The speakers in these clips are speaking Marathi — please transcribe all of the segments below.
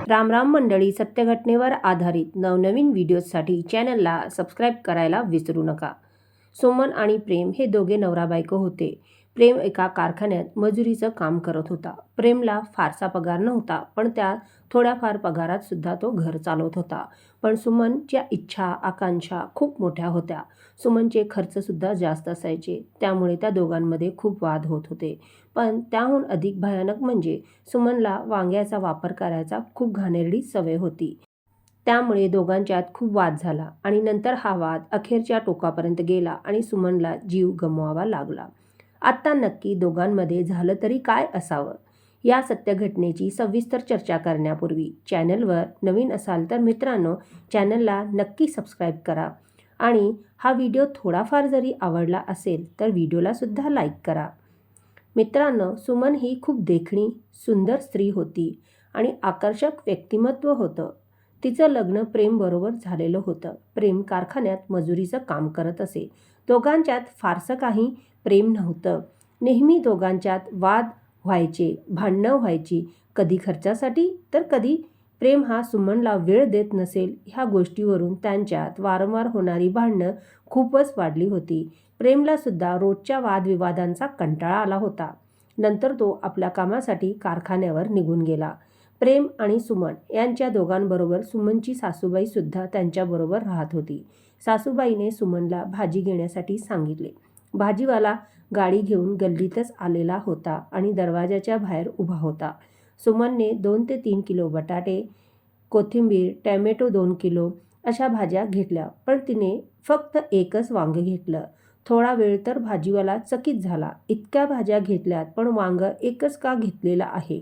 राम राम मंडळी, सत्य घटनेवर आधारित नवनवीन व्हिडिओजसाठी चॅनलला सबस्क्राईब करायला विसरू नका. सुमन आणि प्रेम हे दोघे नवरा बायको होते. प्रेम एका कारखान्यात मजुरीचं काम करत होता. प्रेमला फारसा पगार नव्हता, पण त्या थोड्याफार पगारात सुद्धा तो घर चालवत होता. पण सुमनच्या इच्छा आकांक्षा खूप मोठ्या होत्या. सुमनचे खर्चसुद्धा जास्त असायचे, त्यामुळे त्या दोघांमध्ये खूप वाद होत होते. पण त्याहून अधिक भयानक म्हणजे सुमनला वांग्याचा वापर करायचा खूप घाणेरडी सवय होती. त्यामुळे दोघांच्यात खूप वाद झाला आणि नंतर हा वाद अखेरच्या टोकापर्यंत गेला आणि सुमनला जीव गमवावा लागला. आत्ता नक्की दोघांमध्ये झालं तरी काय असावं? या सत्य घटनेची सविस्तर चर्चा करण्यापूर्वी चॅनलवर नवीन असाल तर मित्रांनो, चॅनलला नक्की सबस्क्राईब करा आणि हा व्हिडिओ थोडाफार जरी आवडला असेल तर व्हिडिओला सुद्धा लाईक करा. मित्रांनो, सुमन ही खूप देखणी, सुंदर स्त्री होती आणि आकर्षक व्यक्तिमत्व होतं. तिचं लग्न प्रेमबरोबर झालेलं होतं. प्रेम कारखान्यात मजुरीचं काम करत असे. दोघांच्यात फारसं काही प्रेम नव्हतं. नेहमी दोघांच्यात वाद व्हायचे, भांडणं व्हायची, कधी खर्चासाठी तर कधी प्रेम हा सुमनला वेळ देत नसेल ह्या गोष्टीवरून त्यांच्यात वारंवार होणारी भांडणं खूपच वाढली होती. प्रेमला सुद्धा रोजच्या वादविवादांचा कंटाळा आला होता. नंतर तो आपल्या कामासाठी कारखान्यावर निघून गेला. प्रेम आणि सुमन यांच्या दोघांबरोबर सुमनची सासूबाई सुद्धा त्यांच्याबरोबर राहत होती. सासूबाईने सुमनला भाजी घेण्यासाठी सांगितले. भाजीवाला गाडी घेऊन गल्लीतच आलेला होता आणि दरवाजाच्या बाहेर उभा होता. सुमनने 2 ते 3 किलो बटाटे, कोथिंबीर, टॅमॅटो 2 किलो अशा भाज्या घेतल्या, पण तिने फक्त एकच वांगं घेतलं. थोडा वेळ तर भाजीवाला चकित झाला. इतक्या भाज्या घेतल्यात पण वांगं एकच का घेतलेलं आहे,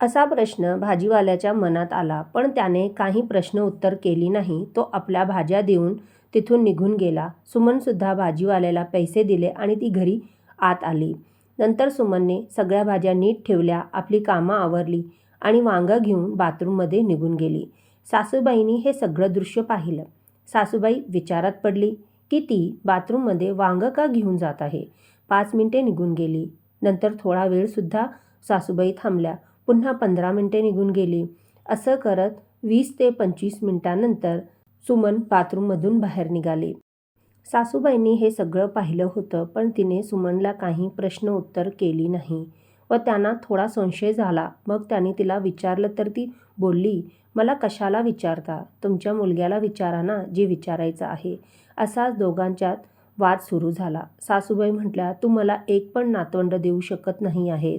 असा प्रश्न भाजीवाल्याच्या मनात आला. पण त्याने काही प्रश्न उत्तर केली नाही. तो आपल्या भाज्या देऊन तिथून निघून गेला. सुमनसुद्धा भाजीवाल्याला पैसे दिले आणि ती घरी आत आली. नंतर सुमनने सगळ्या भाज्या नीट ठेवल्या, आपली कामं आवरली आणि वांगं घेऊन बाथरूममध्ये निघून गेली. सासूबाईंनी हे सगळं दृश्य पाहिलं. सासूबाई विचारात पडली की ती बाथरूममध्ये वांगं का घेऊन जात आहे. 5 मिनिटे निघून गेली. नंतर थोडा वेळसुद्धा सासूबाई थांबल्या. पुन्हा 15 मिनिटे निघून गेली. असं करत 20 ते 25 मिनिटांनंतर सुमन बाथरूममधून बाहेर निघाली. सासूबाईंनी हे सगळं पाहिलं होतं, पण तिने सुमनला काही प्रश्न उत्तर केली नाही व त्यांना थोडा संशय झाला. मग त्यांनी तिला विचारलं तर ती बोलली, "मला कशाला विचारता? तुमच्या मुलग्याला विचारा ना जे विचारायचं आहे." असाच दोघांच्यात वाद सुरू झाला. सासूबाई म्हटल्या, "तू मला एक पण नातवंड देऊ शकत नाही आहे.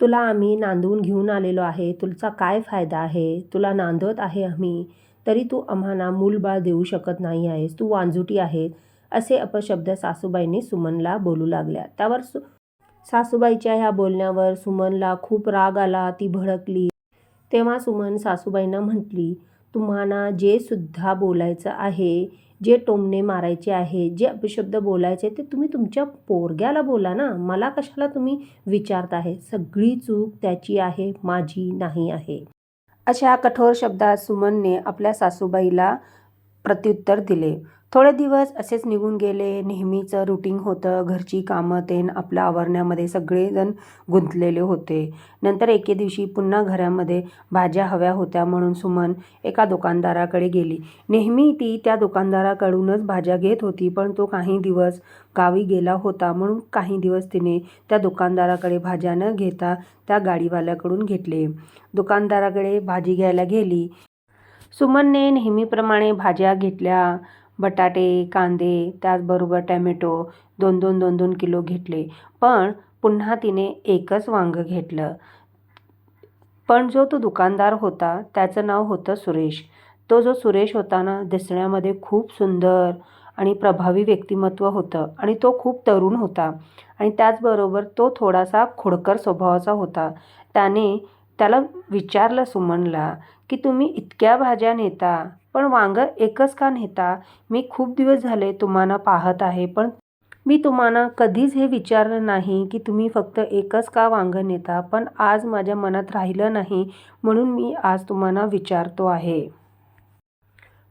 तुला आम्ही नांदवून घेऊन आलेलो आहे. तुझा काय फायदा आहे? तुला नांदवत आहे आम्ही, तरी तू आम्हाला मूलबाळ देऊ शकत नाही आहेस. तू वांजुटी आहेस." असे अपशब्द सासूबाईंनी सुमनला बोलू लागल्या. त्यावर सासूबाईच्या ह्या बोलण्यावर सुमनला खूप राग आला. ती भडकली. तेव्हा सुमन सासूबाईंना म्हटली, "तुम्हाला जे सुद्धा बोलायचं आहे, जे टोमणे मारायचे आहे, जे अपशब्द बोलायचे ते तुम्ही तुमच्या पोरग्याला बोला ना. मला कशाला तुम्ही विचारत आहे? सगळी चूक त्याची आहे, माझी नाही आहे." अशा कठोर शब्दात सुमनने आपल्या सासूबाईला प्रत्युत्तर दिले. थोडे दिवस असेच निघून गेले. नेहमीचं रुटीन होतं. घरची कामं तेन आपल्या आवरण्यामध्ये सगळेजण गुंतलेले होते. नंतर एके दिवशी पुन्हा घरामध्ये भाज्या हव्या होत्या म्हणून सुमन एका दुकानदाराकडे गेली. नेहमी ती त्या दुकानदाराकडूनच भाज्या घेत होती, पण तो काही दिवस गावी गेला होता म्हणून काही दिवस तिने त्या दुकानदाराकडे भाज्या न घेता त्या गाडीवाल्याकडून घेतले. दुकानदाराकडे भाजी घ्यायला गेली. सुमनने नेहमीप्रमाणे भाज्या घेतल्या. बटाटे, कांदे, त्याचबरोबर टॅमॅटो 2-2 किलो घेतले. पण पुन्हा तिने एकच वांगं घेतलं. पण जो तो दुकानदार होता त्याचं नाव होतं सुरेश. तो जो सुरेश होता ना, दिसण्यामध्ये खूप सुंदर आणि प्रभावी व्यक्तिमत्व होतं आणि तो खूप तरुण होता आणि त्याचबरोबर तो थोडासा खोडकर स्वभावाचा होता. त्याला विचारलं सुमनला की तुम्ही इतक्या भाज्या नेता, पण वांगं एकच का नेता? मी खूप दिवस झाले तुम्हाला पाहत आहे, पण मी तुम्हाला कधीच हे विचारलं नाही की तुम्ही फक्त एकच का वांगं नेता. पण आज माझ्या मनात राहिलं नाही म्हणून मी आज तुम्हाला विचारतो आहे.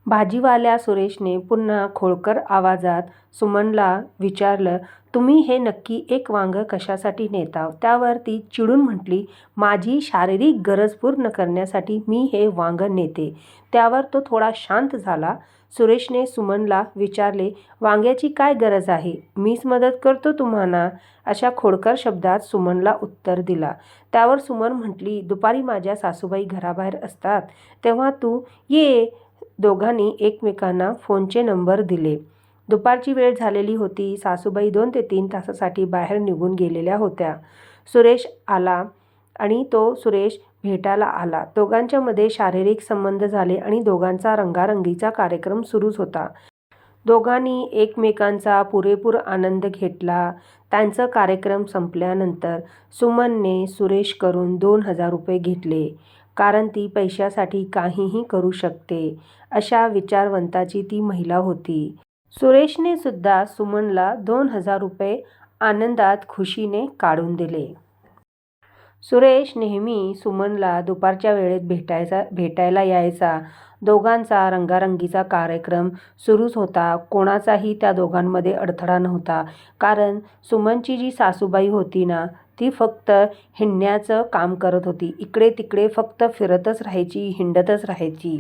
भाजीवाल्या सुरेशने पुन्हा खोडकर आवाजात सुमनला विचारलं, तुम्ही हे नक्की एक वांगं कशासाठी नेता? त्यावर ती चिडून म्हटली, माझी शारीरिक गरज पूर्ण करण्यासाठी मी हे वांगं नेते. त्यावर तो थोडा शांत झाला. सुरेशने सुमनला विचारले, वांग्याची काय गरज आहे? मीच मदत करतो तुम्हाला, अशा खोडकर शब्दात सुमनला उत्तर दिला. त्यावर सुमन म्हटली, दुपारी माझ्या सासूबाई घराबाहेर असतात तेव्हा तू ये. दोघांनी एकमेकांना फोनचे नंबर दिले. दुपारची वेळ झालेली होती. सासूबाई 2 ते 3 तासासाठी बाहेर निघून गेलेल्या होत्या. सुरेश आला आणि तो सुरेश भेटायला आला. दोघांच्यामध्ये शारीरिक संबंध झाले आणि दोघांचा रंगारंगीचा कार्यक्रम सुरूच होता. दोघांनी एकमेकांचा पुरेपूर आनंद घेतला. त्यांचा कार्यक्रम संपल्यानंतर सुमनने सुरेशकडून 2,000 रुपये घेतले, कारण ती पैशासाठी काहीही करू शकते, अशा विचारवंताची ती महिला होती. सुरेशने सुद्धा सुमनला 2,000 रुपये आनंदात खुशीने काढून दिले. सुरेश नेहमी सुमनला दुपारच्या वेळेत भेटायला यायचा. दोघांचा रंगारंगीचा कार्यक्रम सुरूच होता. कोणाचाही त्या दोघांमध्ये अडथळा नव्हता, कारण सुमनची जी सासूबाई होती ना, ती फक्त हिंडण्याचं काम करत होती. इकडे तिकडे फक्त फिरतच राहायची, हिंडतच राहायची.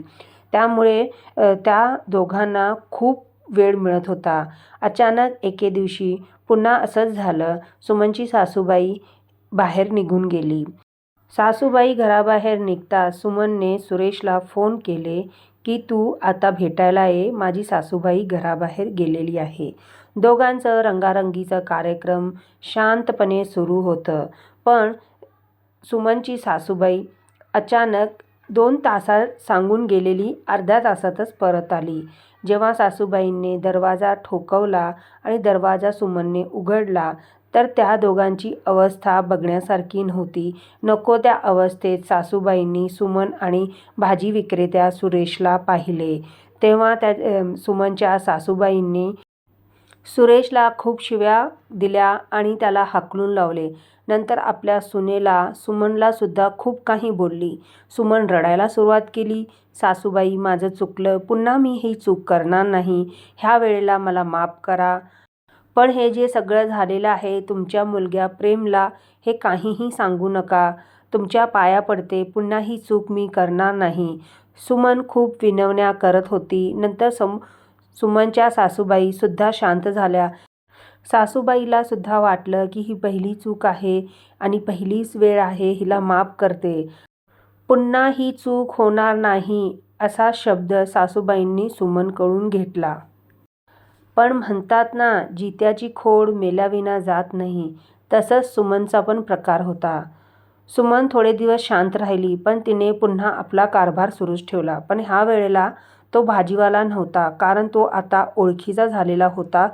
त्यामुळे त्या दोघांना खूप वेळ मिळत होता. अचानक एके दिवशी पुन्हा असंच झालं. सुमनची सासूबाई बाहेर निघून गेली. सासूबाई घराबाहेर निघताच सुमनने सुरेशला फोन केले की तू आता भेटायला ये, माझी सासूबाई घराबाहेर गेलेली आहे. दोघांचं रंगारंगीचं कार्यक्रम शांतपणे सुरू होतं. पण सुमनची सासूबाई अचानक 2 तासात सांगून गेलेली अर्ध्या तासातच परत आली. जेव्हा सासूबाईंनी दरवाजा ठोकवला आणि दरवाजा सुमनने उघडला तर त्या दोघांची अवस्था बघण्यासारखी नव्हती. नको त्या अवस्थेत सासूबाईंनी सुमन आणि भाजी विक्रेत्या सुरेशला पाहिले. तेव्हा सुमनच्या सासूबाईंनी सुरेशला खूप शिव्या दिल्या आणि त्याला हाकलून लावले. नंतर आपल्या सुनेला सुमनला सुद्धा खूप काही बोलली. सुमन रडायला सुरुवात केली. सासूबाई, माझं चुकलं, पुन्हा मी ही चूक करणार नाही, ह्या वेळेला मला माफ करा. पण हे जे सगळं झालेलं आहे, तुमच्या मुलग्या प्रेमला हे काहीही सांगू नका. तुमच्या पाया पडते, पुन्हा ही चूक मी करणार नाही. सुमन खूप विनवण्या करत होती. नंतर सुमनच्या सासूबाई सुद्धा शांत झाल्या. सासूबाईला सुद्धा वाटलं की ही पहिली चूक आहे आणि पहिलीच वेळ आहे, हिला माफ करते, पुन्हा ही चूक होणार नाही, असा शब्द सासूबाईंनी सुमनकडून घेतला. पण म्हणतात ना, जित्याची खोड मेल्याविना जात नाही, तसंच सुमनचा पण प्रकार होता. सुमन थोडे दिवस शांत राहिली, पण तिने पुन्हा आपला कारभार सुरूच ठेवला. पण ह्या वेळेला तो भाजीवाला नव्हता, कारण तो आता ओळखीचा झालेला होता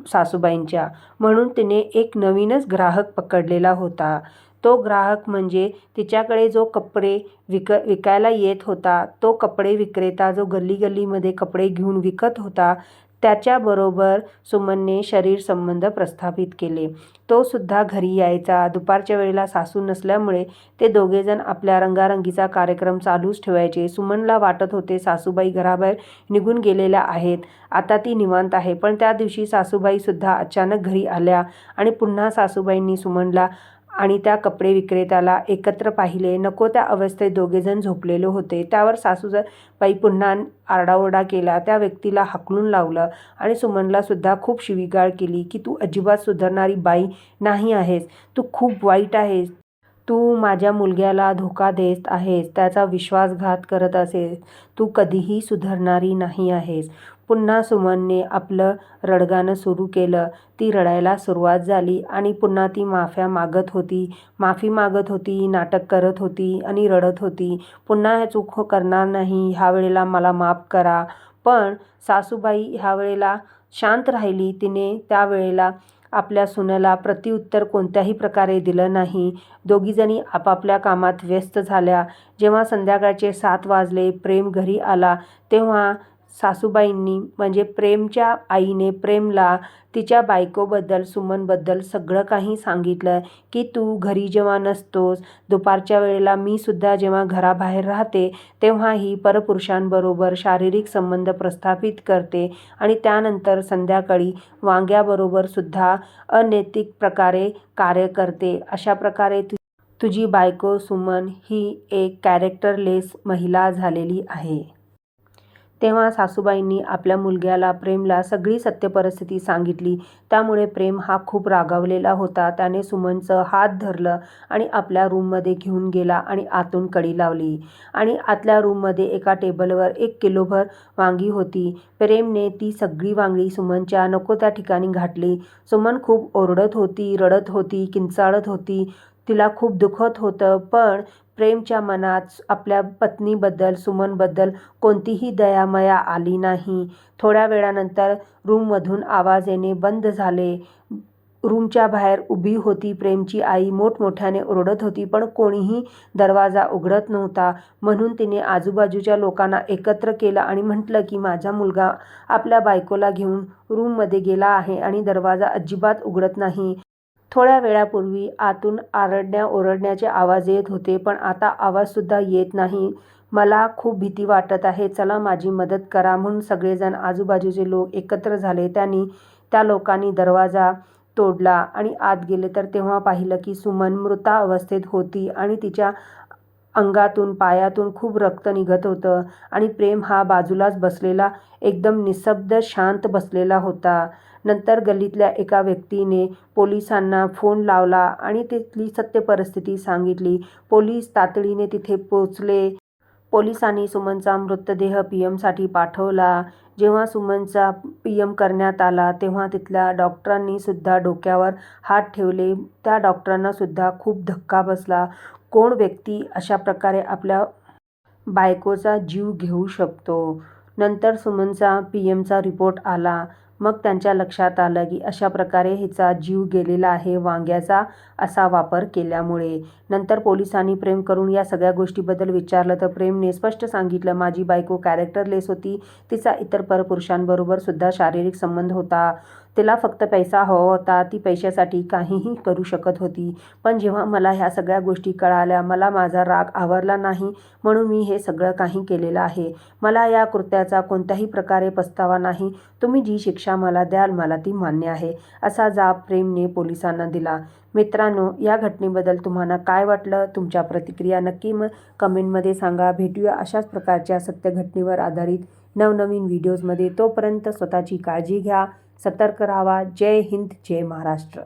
सासूबाईंच्या. म्हणून तिने एक नवीनच ग्राहक पकडलेला होता. तो ग्राहक म्हणजे तिच्याकडे जो कपडे विकायला येत होता, तो कपडे विक्रेता जो गल्लीमध्ये कपडे घेऊन विकत होता, त्याच्याबरोबर सुमनने शरीर संबंध प्रस्थापित केले. तो सुद्धा घरी यायचा. दुपारच्या वेळेला सासू नसल्यामुळे ते दोघेजण आपल्या रंगारंगीचा कार्यक्रम चालूच ठेवायचे. सुमनला वाटत होते सासूबाई घराबाहेर निघून गेलेल्या आहेत, आता ती निवांत आहे. पण त्या दिवशी सासूबाई सुद्धा अचानक घरी आल्या आणि पुन्हा सासूबाईंनी सुमनला आणि त्या कपडे विक्रेत्याला एकत्र पाहिले. नको त्या अवस्थेत दोघेजण झोपलेले होते. त्यावर सासूबाई पुन्हा आरडाओरडा केला, त्या व्यक्तीला हाकलून लावलं आणि सुमनला सुद्धा खूप शिवीगाळ केली की तू अजिबात सुधारणारी बाई नाही आहेस, तू खूप वाईट आहेस, तू माझ्या मुलग्याला धोका देत आहेस, त्याचा विश्वासघात करत असेल, तू कधीही सुधारणारी नाही आहेस. पुन्हा सुमनने आपलं रडगाणं सुरू केलं. ती रडायला सुरुवात झाली आणि पुन्हा ती माफी मागत होती, नाटक करत होती आणि रडत होती. पुन्हा हे चूक करणार नाही, ह्या वेळेला मला माफ करा. पण सासूबाई ह्या वेळेला शांत राहिली. तिने त्यावेळेला आपल्या सुनेला प्रत्युत्तर कोणत्याही प्रकारे दिलं नाही. दोघीजणी आपापल्या कामात व्यस्त झाल्या. जेव्हा संध्याकाळचे 7 वाजले, प्रेम घरी आला, तेव्हा सासूबाईंनी म्हणजे प्रेमच्या आईने प्रेमला तिच्या बायकोबद्दल सुमनबद्दल सगळं काही सांगितलं की तू घरी जेव्हा नसतोस, दुपारच्या वेळेला मी सुद्धा जेव्हा घराबाहेर राहते तेव्हाही परपुरुषांबरोबर शारीरिक संबंध प्रस्थापित करते आणि त्यानंतर संध्याकाळी वांग्याबरोबर सुद्धा अनैतिक प्रकारे कार्य करते. अशा प्रकारे तुझी बायको सुमन ही एक कॅरेक्टरलेस महिला झालेली आहे. तेव्हा सासूबाईंनी आपल्या मुलग्याला प्रेमला सगळी सत्य परिस्थिती सांगितली. त्यामुळे प्रेम हा खूप रागावलेला होता. त्याने सुमनचं हात धरलं आणि आपल्या रूममध्ये घेऊन गेला आणि आतून कडी लावली आणि आतल्या रूममध्ये एका टेबलवर 1 किलोभर वांगी होती. प्रेमने ती सगळी वांगी सुमनच्या नको त्या ठिकाणी घातली. सुमन खूप ओरडत होती, रडत होती, किंचाळत होती. तिला खूप दुखत होतं, पण प्रेमच्या मनात आपल्या पत्नीबद्दल सुमनबद्दल कोणतीही दयामाया आली नाही. थोड्या वेळानंतर रूममधून आवाज येणे बंद झाले. रूमच्या बाहेर उभी होती प्रेमची आई, मोठमोठ्याने ओरडत होती, पण कोणीही दरवाजा उघडत नव्हता. म्हणून तिने आजूबाजूच्या लोकांना एकत्र केलं आणि म्हटलं की माझा मुलगा आपल्या बायकोला घेऊन रूममध्ये गेला आहे आणि दरवाजा अजिबात उघडत नाही. थोड्या वेळापूर्वी आतून आरडण्या-ओरडण्याचे आवाज येत होते, पण आता आवाजसुद्धा येत नाही. मला खूप भीती वाटत आहे, चला माझी मदत करा. म्हणून सगळेजण आजूबाजूचे लोक एकत्र झाले. त्या लोकांनी दरवाजा तोडला आणि आत गेले तर तेव्हा पाहिलं की सुमन मृतावस्थेत होती आणि तिच्या अंगातून, पायातून खूप रक्त निघत होतं आणि प्रेम हा बाजूलाच बसलेला, एकदम निस्तब्ध, शांत बसलेला होता. नंतर गल्लीतल्या एका व्यक्तीने पोलिसांना फोन लावला आणि तिथली सत्य परिस्थिती सांगितली. पोलीस तातडीने तिथे पोचले. पोलिसांनी सुमनचा मृतदेह पीएमसाठी पाठवला. जेव्हा सुमनचा पीएम करण्यात आला तेव्हा तिथल्या डॉक्टरांनी सुद्धा डोक्यावर हात ठेवले. त्या डॉक्टरांना सुद्धा खूप धक्का बसला. कोण व्यक्ती अशा प्रकारे आपल्या बायकोचा जीव घेऊ शकतो? नंतर सुमनचा पीएमचा रिपोर्ट आला. मग त्यांच्या लक्षात आलं की अशा प्रकारे हिचा जीव गेलेला आहे वांग्याचा असा वापर केल्यामुळे. नंतर पोलिसांनी प्रेम करून या सगळ्या गोष्टीबद्दल विचारलं तर प्रेमने स्पष्ट सांगितलं, माझी बायको कॅरेक्टरलेस होती. तिचा इतर परपुरुषांबरोबर सुद्धा शारीरिक संबंध होता. तिला फक्त पैसा हवा होता. ती पैशासाठी काहीही करू शकत होती. पण जेव्हा मला ह्या सगळ्या गोष्टी कळाल्या, मला माझा राग आवरला नाही, म्हणून मी हे सगळं काही केलेलं आहे. मला या कृत्याचा कोणत्याही प्रकारे पस्तावा नाही. तुम्ही जी शिक्षा मला द्याल मला ती मान्य आहे, असा जाब प्रेमने पोलिसांना दिला. मित्रांनो, या घटनेबद्दल तुम्हाला काय वाटलं? तुमच्या प्रतिक्रिया नक्की कमेंटमध्ये सांगा. भेटूया अशाच प्रकारच्या सत्य घटनेवर आधारित नवनवीन व्हिडिओजमध्ये. तोपर्यंत स्वतःची काळजी घ्या, सतर्क राहावा. जय हिंद, जय महाराष्ट्र.